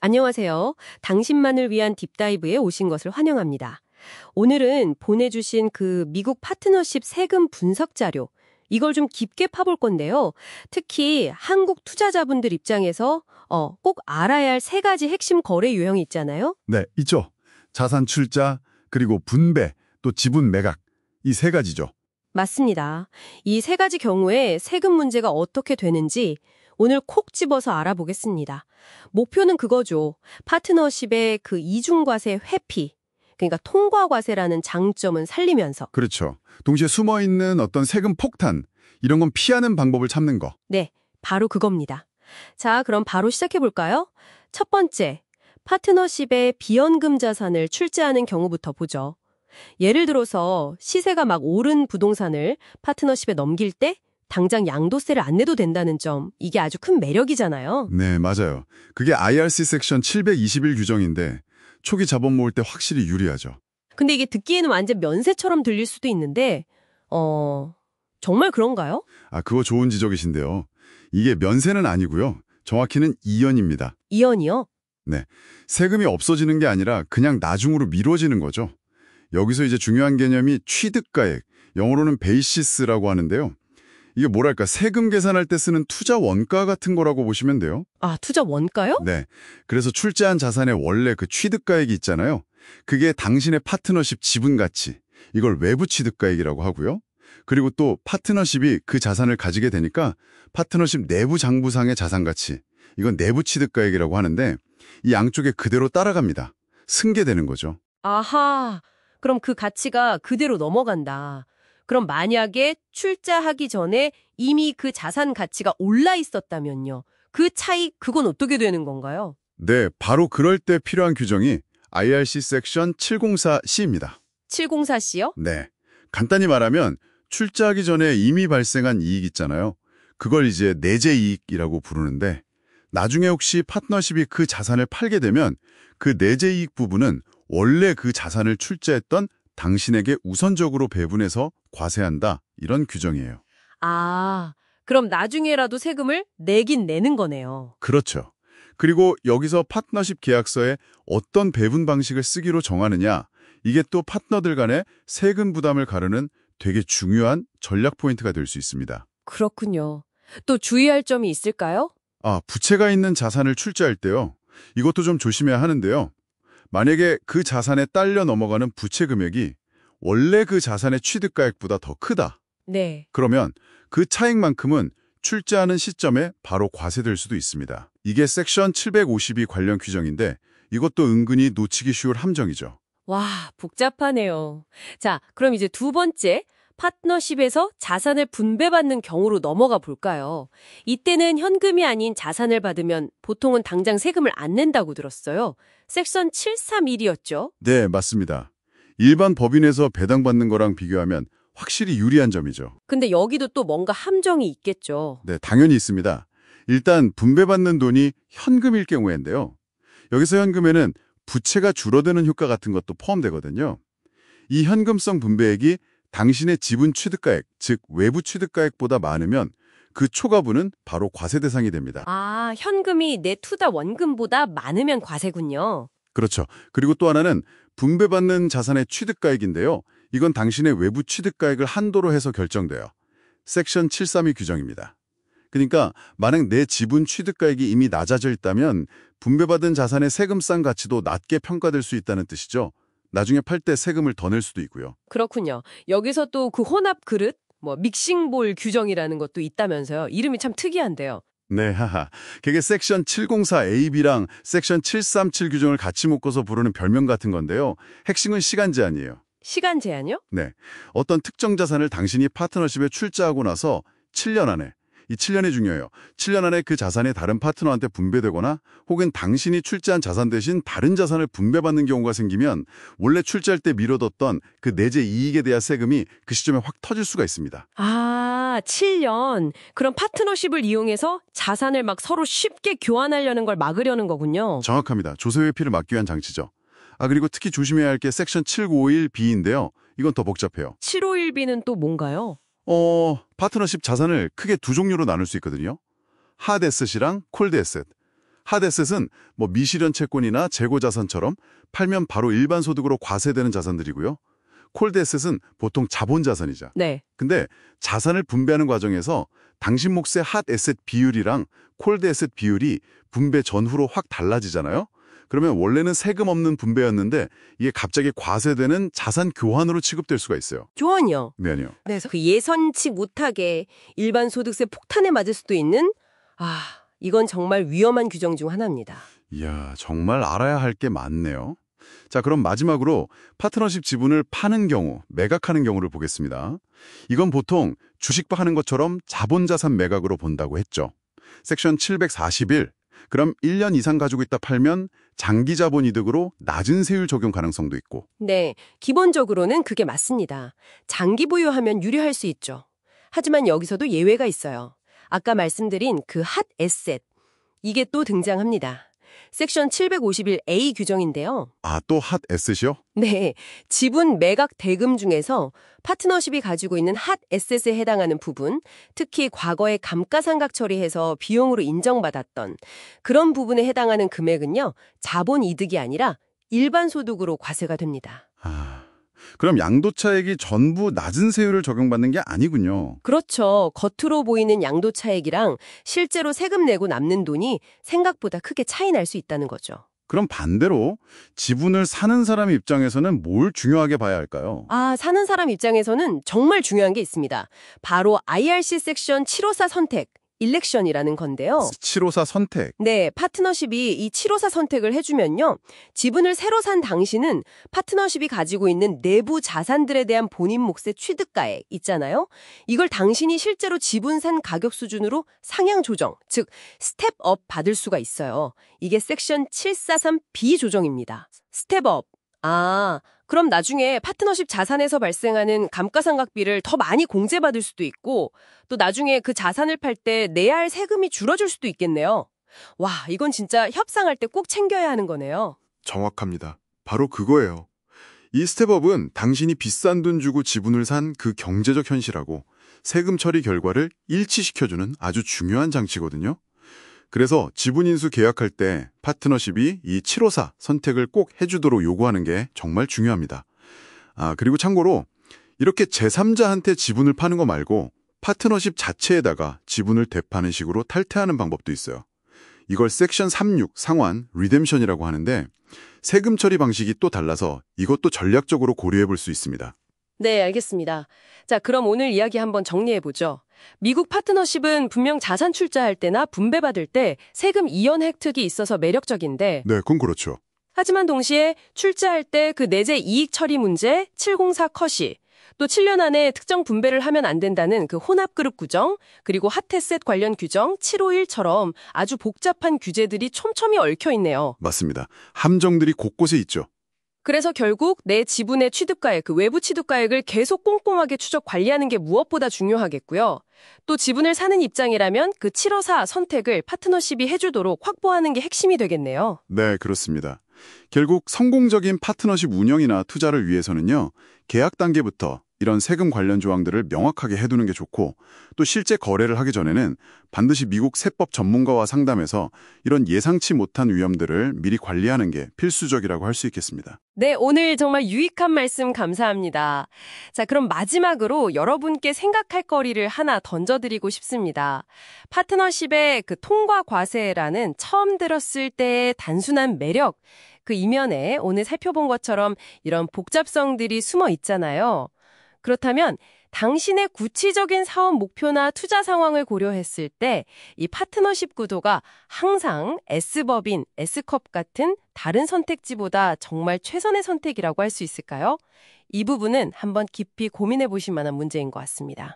안녕하세요. 당신만을 위한 딥다이브에 오신 것을 환영합니다. 오늘은 보내주신 그 미국 파트너십 세금 분석 자료, 이걸 좀 깊게 파볼 건데요. 특히 한국 투자자분들 입장에서 꼭 알아야 할 세 가지 핵심 거래 유형이 있잖아요. 네, 있죠. 자산 출자, 그리고 분배, 또 지분 매각. 이 세 가지죠. 맞습니다. 이 세 가지 경우에 세금 문제가 어떻게 되는지 오늘 콕 집어서 알아보겠습니다. 목표는 그거죠. 파트너십의 그 이중과세 회피, 그러니까 통과과세라는 장점은 살리면서. 그렇죠. 동시에 숨어있는 어떤 세금 폭탄, 이런 건 피하는 방법을 찾는 거. 네, 바로 그겁니다. 자, 그럼 바로 시작해볼까요? 첫 번째, 파트너십의 비연금 자산을 출자하는 경우부터 보죠. 예를 들어서 시세가 막 오른 부동산을 파트너십에 넘길 때 당장 양도세를 안 내도 된다는 점, 이게 아주 큰 매력이잖아요. 네, 맞아요. 그게 IRC 섹션 721 규정인데 초기 자본 모을 때 확실히 유리하죠. 근데 이게 듣기에는 완전 면세처럼 들릴 수도 있는데, 정말 그런가요? 그거 좋은 지적이신데요. 이게 면세는 아니고요. 정확히는 이연입니다. 이연이요? 네, 세금이 없어지는 게 아니라 그냥 나중으로 미뤄지는 거죠. 여기서 이제 중요한 개념이 취득가액, 영어로는 베이시스라고 하는데요. 이게 뭐랄까, 세금 계산할 때 쓰는 투자 원가 같은 거라고 보시면 돼요. 아, 투자 원가요? 네, 그래서 출자한 자산의 원래 그 취득가액이 있잖아요. 그게 당신의 파트너십 지분 가치, 이걸 외부 취득가액이라고 하고요. 그리고 또 파트너십이 그 자산을 가지게 되니까 파트너십 내부 장부상의 자산 가치, 이건 내부 취득가액이라고 하는데 이 양쪽에 그대로 따라갑니다. 승계되는 거죠. 아하, 그럼 그 가치가 그대로 넘어간다. 그럼 만약에 출자하기 전에 이미 그 자산 가치가 올라 있었다면요. 그 차이, 그건 어떻게 되는 건가요? 네, 바로 그럴 때 필요한 규정이 IRC 섹션 704C입니다. 704C요? 네, 간단히 말하면 출자하기 전에 이미 발생한 이익 있잖아요. 그걸 이제 내재 이익이라고 부르는데 나중에 혹시 파트너십이 그 자산을 팔게 되면 그 내재 이익 부분은 원래 그 자산을 출자했던 당신에게 우선적으로 배분해서 과세한다. 이런 규정이에요. 아, 그럼 나중에라도 세금을 내긴 내는 거네요. 그렇죠. 그리고 여기서 파트너십 계약서에 어떤 배분 방식을 쓰기로 정하느냐, 이게 또 파트너들 간의 세금 부담을 가르는 되게 중요한 전략 포인트가 될 수 있습니다. 그렇군요. 또 주의할 점이 있을까요? 부채가 있는 자산을 출자할 때요. 이것도 좀 조심해야 하는데요. 만약에 그 자산에 딸려 넘어가는 부채 금액이 원래 그 자산의 취득가액보다 더 크다. 네. 그러면 그 차익만큼은 출자하는 시점에 바로 과세될 수도 있습니다. 이게 섹션 752 관련 규정인데 이것도 은근히 놓치기 쉬울 함정이죠. 와, 복잡하네요. 자, 그럼 이제 두 번째, 파트너십에서 자산을 분배받는 경우로 넘어가 볼까요? 이때는 현금이 아닌 자산을 받으면 보통은 당장 세금을 안 낸다고 들었어요. 섹션 731이었죠? 네, 맞습니다. 일반 법인에서 배당받는 거랑 비교하면 확실히 유리한 점이죠. 근데 여기도 또 뭔가 함정이 있겠죠. 네, 당연히 있습니다. 일단 분배받는 돈이 현금일 경우인데요. 여기서 현금에는 부채가 줄어드는 효과 같은 것도 포함되거든요. 이 현금성 분배액이 당신의 지분 취득가액, 즉 외부 취득가액보다 많으면 그 초과분은 바로 과세 대상이 됩니다. 아, 현금이 내 투자 원금보다 많으면 과세군요. 그렇죠. 그리고 또 하나는 분배받는 자산의 취득가액인데요. 이건 당신의 외부 취득가액을 한도로 해서 결정돼요. 섹션 732 규정입니다. 그러니까 만약 내 지분 취득가액이 이미 낮아져 있다면 분배받은 자산의 세금상 가치도 낮게 평가될 수 있다는 뜻이죠. 나중에 팔 때 세금을 더 낼 수도 있고요. 그렇군요. 여기서 또 그 혼합 그릇, 믹싱볼 규정이라는 것도 있다면서요. 이름이 참 특이한데요. 네, 하하. 그게 섹션 704AB랑 섹션 737 규정을 같이 묶어서 부르는 별명 같은 건데요. 핵심은 시간 제한이에요. 시간 제한요? 네. 어떤 특정 자산을 당신이 파트너십에 출자하고 나서 7년 안에, 이 7년이 중요해요. 7년 안에 그 자산이 다른 파트너한테 분배되거나 혹은 당신이 출자한 자산 대신 다른 자산을 분배받는 경우가 생기면 원래 출자할 때 미뤄뒀던 그 내재 이익에 대한 세금이 그 시점에 확 터질 수가 있습니다. 아, 7년. 그럼 파트너십을 이용해서 자산을 막 서로 쉽게 교환하려는 걸 막으려는 거군요. 정확합니다. 조세 회피를 막기 위한 장치죠. 그리고 특히 조심해야 할 게 섹션 751B인데요. 이건 더 복잡해요. 751B는 또 뭔가요? 파트너십 자산을 크게 두 종류로 나눌 수 있거든요. 하드 에셋이랑 콜드 에셋. 핫에셋은 뭐 미실현 채권이나 재고 자산처럼 팔면 바로 일반 소득으로 과세되는 자산들이고요. 콜드에셋은 보통 자본 자산이죠. 네. 근데 자산을 분배하는 과정에서 당신 몫의 핫에셋 비율이랑 콜드에셋 비율이 분배 전후로 확 달라지잖아요. 그러면 원래는 세금 없는 분배였는데 이게 갑자기 과세되는 자산 교환으로 취급될 수가 있어요. 교환이요. 네, 아니요. 그래서 그 예선치 못하게 일반 소득세 폭탄에 맞을 수도 있는 이건 정말 위험한 규정 중 하나입니다. 이야, 정말 알아야 할 게 많네요. 자, 그럼 마지막으로 파트너십 지분을 파는 경우, 매각하는 경우를 보겠습니다. 이건 보통 주식 하는 것처럼 자본자산 매각으로 본다고 했죠. 섹션 741. 그럼 1년 이상 가지고 있다 팔면 장기 자본 이득으로 낮은 세율 적용 가능성도 있고. 네, 기본적으로는 그게 맞습니다. 장기 보유하면 유리할 수 있죠. 하지만 여기서도 예외가 있어요. 아까 말씀드린 그 핫 에셋, 이게 또 등장합니다. 섹션 751A 규정인데요. 아, 또 핫 에셋이요? 네, 지분 매각 대금 중에서 파트너십이 가지고 있는 핫 에셋에 해당하는 부분, 특히 과거에 감가상각 처리해서 비용으로 인정받았던 그런 부분에 해당하는 금액은요, 자본 이득이 아니라 일반 소득으로 과세가 됩니다. 그럼 양도차익이 전부 낮은 세율을 적용받는 게 아니군요. 그렇죠. 겉으로 보이는 양도 차익이랑 실제로 세금 내고 남는 돈이 생각보다 크게 차이 날 수 있다는 거죠. 그럼 반대로 지분을 사는 사람 입장에서는 뭘 중요하게 봐야 할까요? 사는 사람 입장에서는 정말 중요한 게 있습니다. 바로 IRC 섹션 754 선택, 일렉션이라는 건데요. 754 선택. 네, 파트너십이 이 754 선택을 해주면요. 지분을 새로 산 당신은 파트너십이 가지고 있는 내부 자산들에 대한 본인 몫의 취득가액 있잖아요. 이걸 당신이 실제로 지분 산 가격 수준으로 상향 조정, 즉 스텝업 받을 수가 있어요. 이게 섹션 743B 조정입니다. 스텝업. 그럼 나중에 파트너십 자산에서 발생하는 감가상각비를 더 많이 공제받을 수도 있고 또 나중에 그 자산을 팔 때 내야 할 세금이 줄어들 수도 있겠네요. 와, 이건 진짜 협상할 때 꼭 챙겨야 하는 거네요. 정확합니다. 바로 그거예요. 이 스텝업은 당신이 비싼 돈 주고 지분을 산 그 경제적 현실하고 세금 처리 결과를 일치시켜주는 아주 중요한 장치거든요. 그래서 지분 인수 계약할 때 파트너십이 이 754 선택을 꼭 해주도록 요구하는 게 정말 중요합니다. 그리고 참고로 이렇게 제3자한테 지분을 파는 거 말고 파트너십 자체에다가 지분을 되파는 식으로 탈퇴하는 방법도 있어요. 이걸 섹션 36 상환 리뎀션이라고 하는데 세금 처리 방식이 또 달라서 이것도 전략적으로 고려해 볼 수 있습니다. 네, 알겠습니다. 자, 그럼 오늘 이야기 한번 정리해보죠. 미국 파트너십은 분명 자산 출자할 때나 분배받을 때 세금 이연 혜택이 있어서 매력적인데 네, 그건 그렇죠. 하지만 동시에 출자할 때 그 내재 이익 처리 문제 704 컷이 또 7년 안에 특정 분배를 하면 안 된다는 그 혼합그룹 규정 그리고 핫에셋 관련 규정 751처럼 아주 복잡한 규제들이 촘촘히 얽혀 있네요. 맞습니다. 함정들이 곳곳에 있죠. 그래서 결국 내 지분의 취득가액, 그 외부 취득가액을 계속 꼼꼼하게 추적 관리하는 게 무엇보다 중요하겠고요. 또 지분을 사는 입장이라면 그 754 선택을 파트너십이 해주도록 확보하는 게 핵심이 되겠네요. 네, 그렇습니다. 결국 성공적인 파트너십 운영이나 투자를 위해서는요, 계약 단계부터 이런 세금 관련 조항들을 명확하게 해두는 게 좋고 또 실제 거래를 하기 전에는 반드시 미국 세법 전문가와 상담해서 이런 예상치 못한 위험들을 미리 관리하는 게 필수적이라고 할 수 있겠습니다. 네, 오늘 정말 유익한 말씀 감사합니다. 자, 그럼 마지막으로 여러분께 생각할 거리를 하나 던져드리고 싶습니다. 파트너십의 그 통과 과세라는 처음 들었을 때의 단순한 매력, 그 이면에 오늘 살펴본 것처럼 이런 복잡성들이 숨어 있잖아요. 그렇다면 당신의 구체적인 사업 목표나 투자 상황을 고려했을 때 이 파트너십 구도가 항상 S법인, S컵 같은 다른 선택지보다 정말 최선의 선택이라고 할 수 있을까요? 이 부분은 한번 깊이 고민해 보실 만한 문제인 것 같습니다.